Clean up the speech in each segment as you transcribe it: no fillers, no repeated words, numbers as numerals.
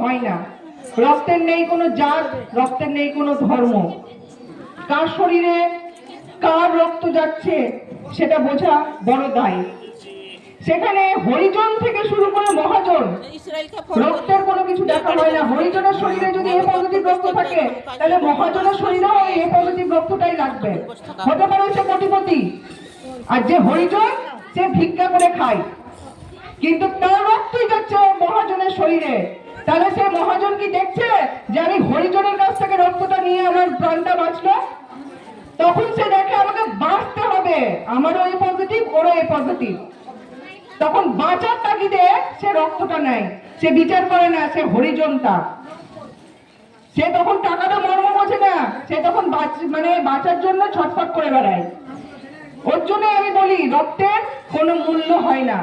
হয় না। রক্তের নেই কোনো জাত, রক্তের নেই কোনো ধর্ম। কার শরীরে কার রক্ত যাচ্ছে সেটা বোঝা বড় দায়। সেখানে হরিজন থেকে শুরু করে মহাজন, রক্তের কোনো কিছু দেখা হয় না। হরিজনের শরীরে যদি এ পজিটিভ রক্ত থাকে, তাহলে মহাজনের শরীরেও এ পজিটিভ রক্তটাই লাগবে। হতে পারে সে কোটিপতি, আর যে হরিজন সে ভিক্ষা করে খায়, কিন্তু তার রক্তই যাচ্ছে মহাজনের শরীরে। তাহলে সে মহাজন কি দেখছে যে আমি হরিজনের কাছ থেকে রক্তটা নিয়ে আমার প্রাণটা বাঁচলো? তখন সে দেখে আমাকে বাঁচতে হবে, আমারও এ পজিটিভ, ওরও এ পজিটিভ। তখন বাঁচার তাগিদে সে রক্তটা নেয়, সে বিচার করে না সে হরিজনটা। সে তখন টাকাটা মর্ম বোঝে না, সে তখন বাঁচার জন্য ছটফট করে বেড়ায়। ওর জন্য আমি বলি রক্তের কোনো মূল্য হয় না।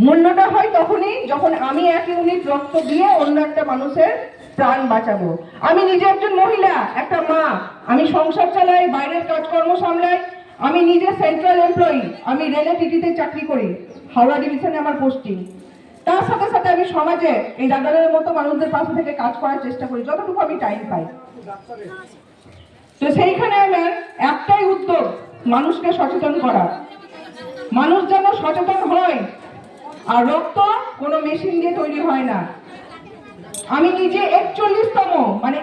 মূল্যটা হয় তখনই যখন আমি 1 ইউনিট রক্ত দিয়ে অন্য একটা মানুষের প্রাণ বাঁচাবো। আমি নিজে একজন মহিলা, একটা মা, আমি সংসার চালাই, বাইরের কাজকর্ম সামলাই, আমি নিজে সেন্ট্রাল এমপ্লয়ি, আমি রেলে টিটিতে চাকরি করি, হাওড়া ডিভিশনে আমার পোস্টিং। তার সাথে সাথে আমি সমাজে এই দাদাদের মতো মানুষদের পাশে থেকে কাজ করার চেষ্টা করি যতটুকু আমি টাইম পাই। তো সেইখানে আমার একটাই উদ্যোগ, মানুষকে সচেতন করা। মানুষ যেন সচেতন হয়। আর রক্ত কোনো মেশিন দিয়ে তৈরি হয় না। আমি নিজে 41তম, মানে